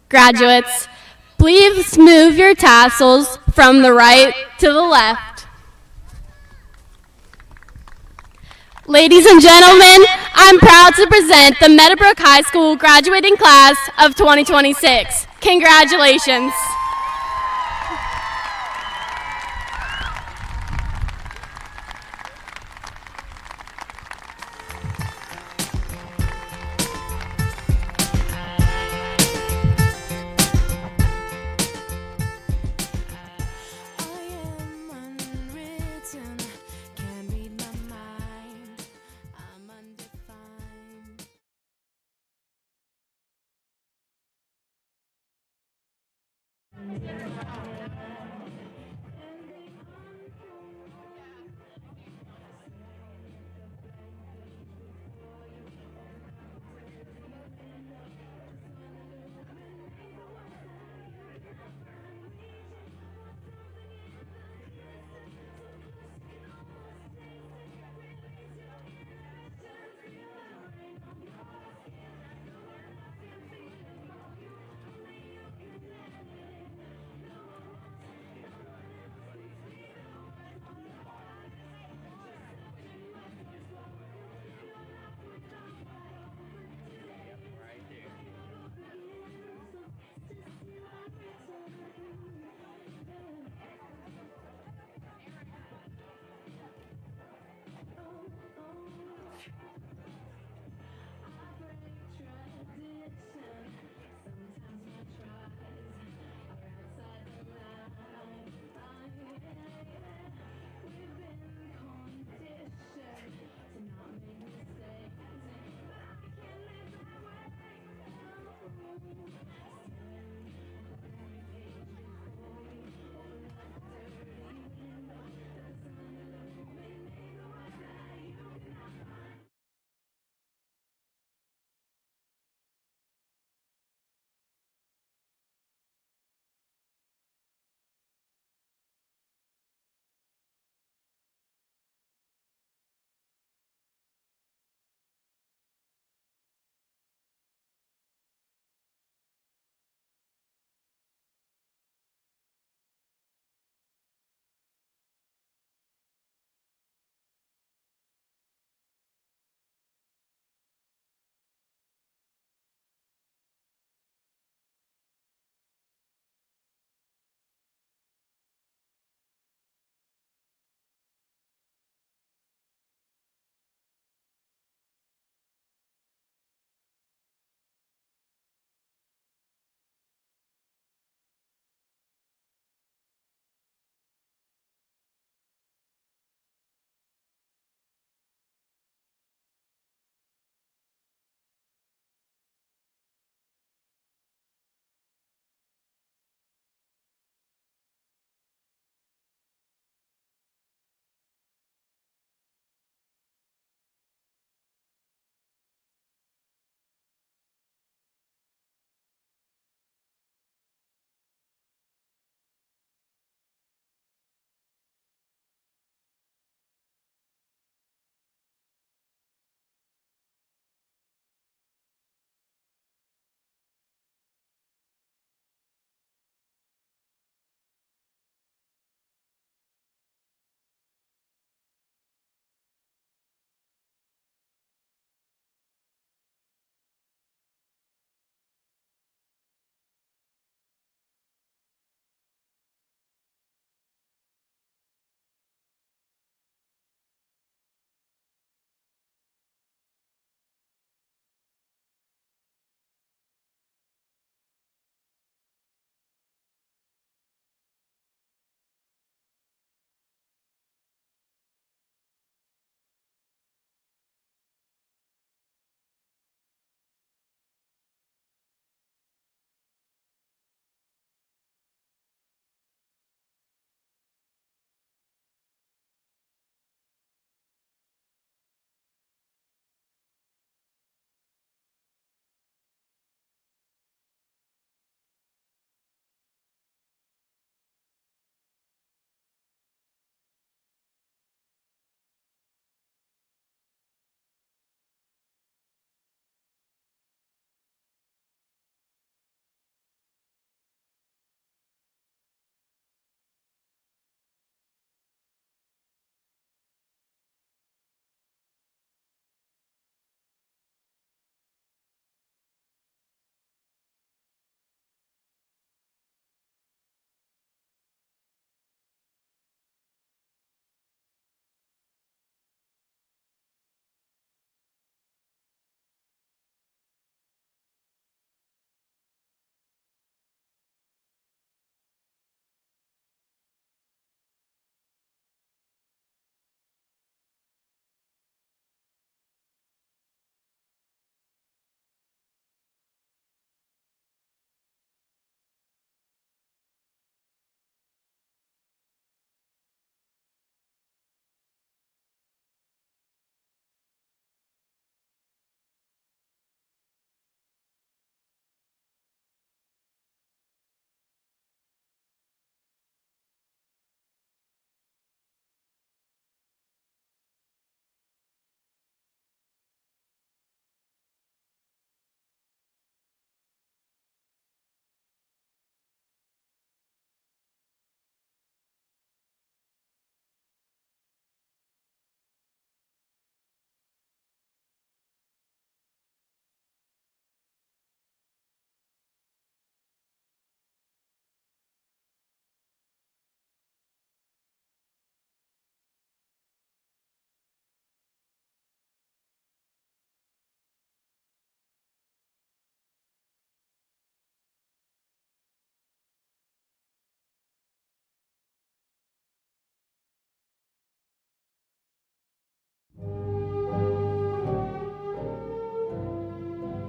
Graduates, please move your tassels from the right to the left. Ladies and gentlemen, I'm proud to present the Meadowbrook High School graduating class of 2026. Congratulations.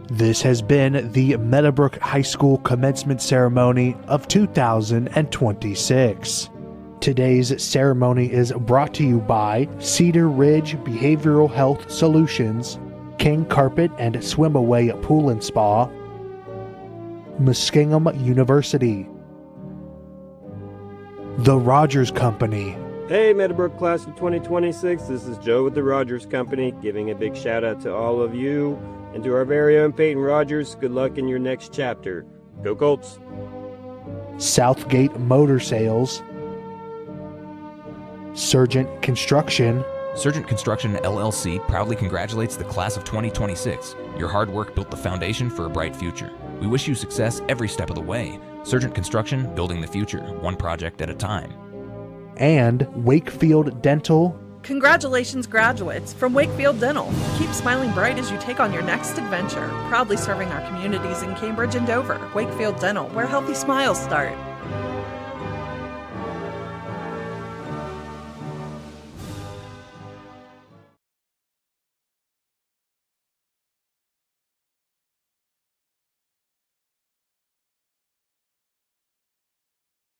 This has been the Meadowbrook High School Commencement Ceremony of 2026. Today's ceremony is brought to you by Cedar Ridge Behavioral Health Solutions, King Carpet and Swimaway Pool and Spa, Muskingum University, The Rogers Company. Hey, Meadowbrook class of 2026, this is Joe with the Rogers Company, giving a big shout out to all of you, and to our very own Peyton Rogers, good luck in your next chapter. Go Colts! Southgate Motor Sales, Surgent Construction. Surgent Construction LLC proudly congratulates the class of 2026. Your hard work built the foundation for a bright future. We wish you success every step of the way. Surgent Construction, building the future, one project at a time. And Wakefield Dental. Congratulations, graduates from Wakefield Dental. Keep smiling bright as you take on your next adventure. Proudly serving our communities in Cambridge and Dover. Wakefield Dental, where healthy smiles start.